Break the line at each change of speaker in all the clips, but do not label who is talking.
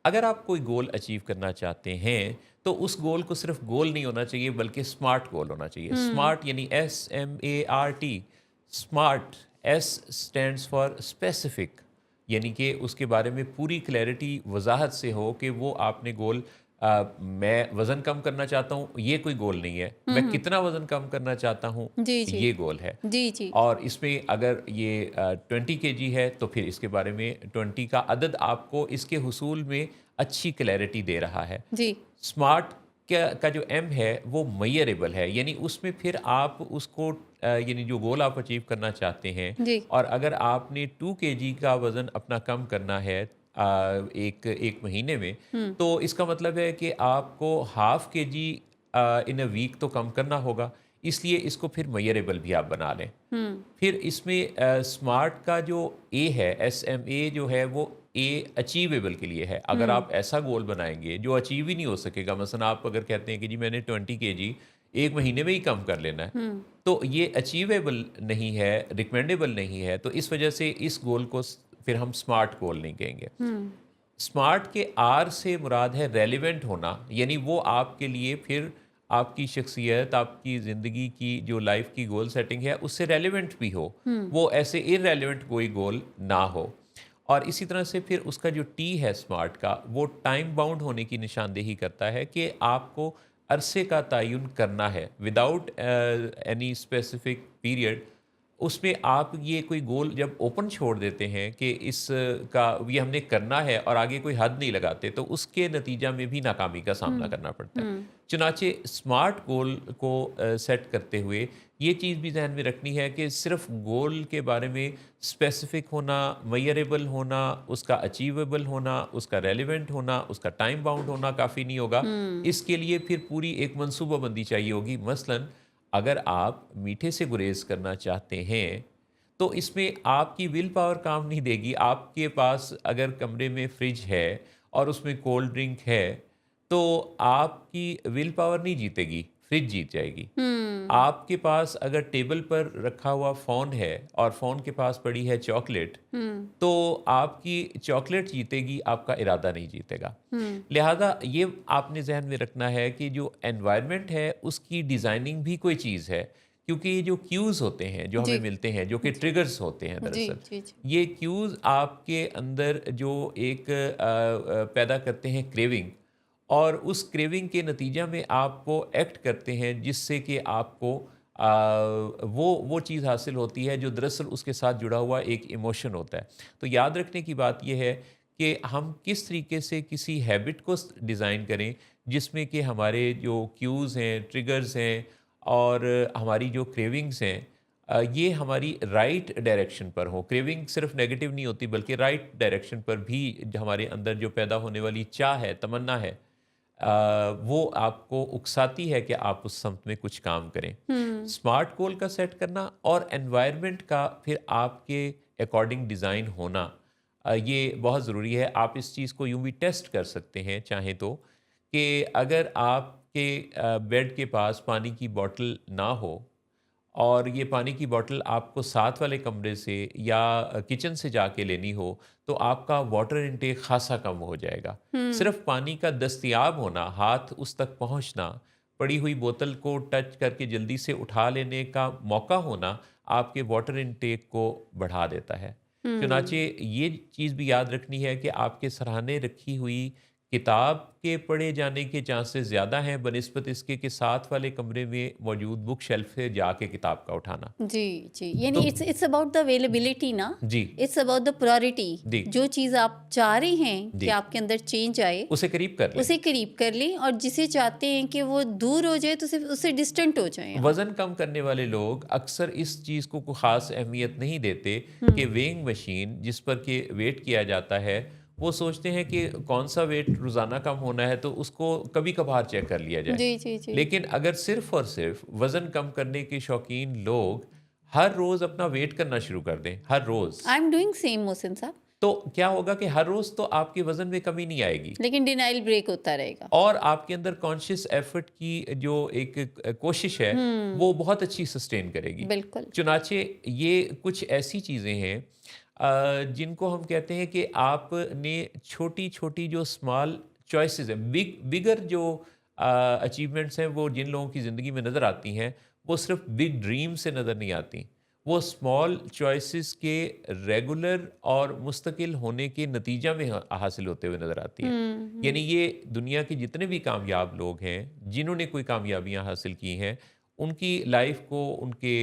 अगर आप कोई गोल अचीव करना चाहते हैं, तो उस गोल को सिर्फ गोल नहीं होना चाहिए बल्कि स्मार्ट गोल होना चाहिए।
हुँ,
स्मार्ट यानी SMART, smart, S stands for specific, यानी कि उसके बारे में पूरी क्लैरिटी, वज़ाहत से हो कि वो आपने गोल मैं वज़न कम करना चाहता हूँ, ये कोई गोल नहीं है।
हुँ,
मैं
हुँ।
कितना वज़न कम करना चाहता हूँ,
जी, जी।
ये गोल है।
जी, जी।
और इसमें अगर ये 20 केजी है तो फिर इसके बारे में 20 का अदद आपको इसके हुसूल में अच्छी क्लैरिटी दे रहा है।
जी।
स्मार्ट का जो एम है वो मेजरेबल है, यानी उसमें फिर आप उसको यानी जो गोल आप अचीव करना चाहते हैं,
जी।
और अगर आपने 2 केजी का वज़न अपना कम करना है एक एक महीने में,
हुँ,
तो इसका मतलब है कि आपको half KG in a week तो कम करना होगा। इसलिए इसको फिर मेजरेबल भी आप बना लें।
हुँ,
फिर इसमें स्मार्ट का जो ए है, SMA जो है वो ए अचीवेबल के लिए है। अगर
हुँ,
आप ऐसा गोल बनाएँगे जो अचीव ही नहीं हो सकेगा, मसलन आप अगर कहते हैं कि जी मैंने 20 केजी 1 महीने में ही कम कर लेना है,
हुँ,
तो ये अचीवेबल नहीं है, रिकमेंडेबल नहीं है, तो इस वजह से इस गोल को फिर हम स्मार्ट गोल नहीं कहेंगे।
हुँ,
स्मार्ट के आर से मुराद है रेलेवेंट होना, यानी वो आपके लिए फिर आपकी शख्सियत, आपकी ज़िंदगी की जो लाइफ की गोल सेटिंग है, उससे रेलेवेंट भी हो।
हुँ,
वो ऐसे इर्रेलेवेंट कोई गोल ना हो। और इसी तरह से फिर उसका जो टी है स्मार्ट का, वो टाइम बाउंड होने की निशानदेही करता है कि आपको अरसे का तयन करना है विदाउट एनी स्पेसिफिक पीरियड। उसमें आप ये कोई गोल जब ओपन छोड़ देते हैं कि इस का ये हमने करना है और आगे कोई हद नहीं लगाते, तो उसके नतीजा में भी नाकामी का सामना
हुँ,
करना पड़ता है।
हुँ,
चुनाचे स्मार्ट गोल को सेट करते हुए ये चीज़ भी ज़हन में रखनी है कि सिर्फ गोल के बारे में स्पेसिफिक होना, मेजरेबल होना, उसका अचीवेबल होना, उसका रेलेवेंट होना, उसका टाइम बाउंड होना काफ़ी नहीं होगा।
हुँ,
इसके लिए फिर पूरी एक मनसूबाबंदी चाहिए होगी। मसलन अगर आप मीठे से गुरेज़ करना चाहते हैं, तो इसमें आपकी विल पावर काम नहीं देगी। आपके पास अगर कमरे में फ्रिज है और उसमें कोल्ड ड्रिंक है, तो आपकी विल पावर नहीं जीतेगी, फ्रिज जीत जाएगी।
हुँ,
आपके पास अगर टेबल पर रखा हुआ फ़ोन है और फ़ोन के पास पड़ी है चॉकलेट,
हुँ,
तो आपकी चॉकलेट जीतेगी, आपका इरादा नहीं जीतेगा।
हुँ,
लिहाज़ा ये आपने ज़हन में रखना है कि जो एनवायरनमेंट है, उसकी डिज़ाइनिंग भी कोई चीज़ है। क्योंकि ये जो क्यूज़ होते हैं, जो
जी,
हमें मिलते हैं, जो कि
जी,
ट्रिगर्स होते हैं
जी,
दरअसल,
जी, जी,
ये क्यूज़ आपके अंदर जो एक पैदा करते हैं क्रेविंग, और उस क्रेविंग के नतीजा में आपको एक्ट करते हैं जिससे कि आपको वो चीज़ हासिल होती है जो दरअसल उसके साथ जुड़ा हुआ एक इमोशन होता है। तो याद रखने की बात ये है कि हम किस तरीके से किसी हैबिट को डिज़ाइन करें जिसमें कि हमारे जो क्यूज़ हैं, ट्रिगर्स हैं और हमारी जो क्रेविंग्स हैं, ये हमारी राइट डायरेक्शन पर हो। क्रेविंग सिर्फ नेगेटिव नहीं होती बल्कि राइट डायरेक्शन पर भी हमारे अंदर जो पैदा होने वाली चाह है, तमन्ना है, वो आपको उकसाती है कि आप उस समत में कुछ काम करें।
हुँ,
स्मार्ट गोल का सेट करना और एनवायरनमेंट का फिर आपके अकॉर्डिंग डिज़ाइन होना, ये बहुत ज़रूरी है। आप इस चीज़ को यूँ भी टेस्ट कर सकते हैं चाहें तो, कि अगर आपके बेड के पास पानी की बॉटल ना हो और ये पानी की बॉटल आपको साथ वाले कमरे से या किचन से जाके लेनी हो, तो आपका वाटर इनटेक ख़ासा कम हो जाएगा।
हुँ,
सिर्फ़ पानी का दस्तयाब होना, हाथ उस तक पहुँचना, पड़ी हुई बोतल को टच करके जल्दी से उठा लेने का मौका होना, आपके वाटर इनटेक को बढ़ा देता है। चुनाचे
हुँ।
ये चीज़ भी याद रखनी है कि आपके सराहने रखी हुई किताब के पढ़े जाने के चांसेस ज़्यादा हैं बनिस्बत इसके कि साथ वाले कमरे में मौजूद बुक शेल्फ से जाके किताब का उठाना।
जी, जी। यानी
तो
इट्स अबाउट द अवेलेबिलिटी ना,
जी,
इट्स अबाउट द प्रायोरिटी।
जी,
जो चीज़ आप चाह रहे हैं कि
जी,
आपके अंदर चेंज आए,
उसे करीब कर लें।
उसे करीब कर लें और जिसे चाहते हैं कि वो दूर हो जाए तो सिर्फ़ उससे डिस्टेंट हो जाएँ आप।
वज़न कम करने वाले लोग अक्सर इस चीज़ को ख़ास अहमियत नहीं देते कि
हुँ।
वेइंग मशीन जिस पर कि वेट किया जाता है, वो सोचते हैं कि कौन-सा वेट रोज़ाना कम होना है तो उसको कभी-कभार चेक कर लिया जाए।
जी, जी, जी।
लेकिन अगर सिर्फ़ और सिर्फ़ वज़न कम करने के शौकीन लोग हर रोज़ अपना वेट करना शुरू कर दें, हर रोज़,
I am doing same Mohsin साहब,
तो क्या होगा कि हर रोज़ तो आपके वज़न में कमी नहीं आएगी।
लेकिन डिनायल ब्रेक होता रहेगा।
और आपके अंदर कॉन्शियस एफर्ट की जो एक कोशिश है,
हुँ,
वो बहुत अच्छी सस्टेन करेगी।
बिल्कुल।
चुनाचे ये कुछ ऐसी चीज़ें हैं जिनको हम कहते हैं कि आपने छोटी-छोटी जो स्मॉल चॉइसेस हैं, बिगर जो अचीवमेंट्स हैं, वो जिन लोगों की ज़िंदगी में नज़र आती हैं, वो सिर्फ़ बिग ड्रीम से नज़र नहीं आती। वो स्मॉल चॉइसेस के रेगुलर और मुस्तकिल होने के नतीजा में हासिल होते हुए नज़र आती हैं।
हुँ,
यानी
हुँ।
ये दुनिया के जितने भी कामयाब लोग हैं, जिन्होंने कोई कामयाबियाँ हासिल की हैं, उनकी लाइफ़ को उनके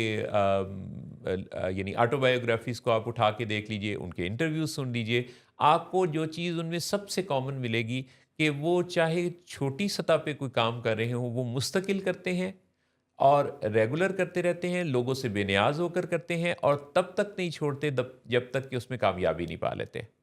यानी ऑटोबायोग्राफ़ीज़ को आप उठा के देख लीजिए, उनके इंटरव्यूज़ सुन लीजिए, आपको जो चीज़ उनमें सबसे कॉमन मिलेगी कि वो चाहे छोटी सतह पे कोई काम कर रहे हों, वो मुस्तकिल करते हैं और रेगुलर करते रहते हैं, लोगों से बेनियाज़ होकर करते हैं और तब तक नहीं छोड़ते जब तक कि उसमें कामयाबी नहीं पा लेते।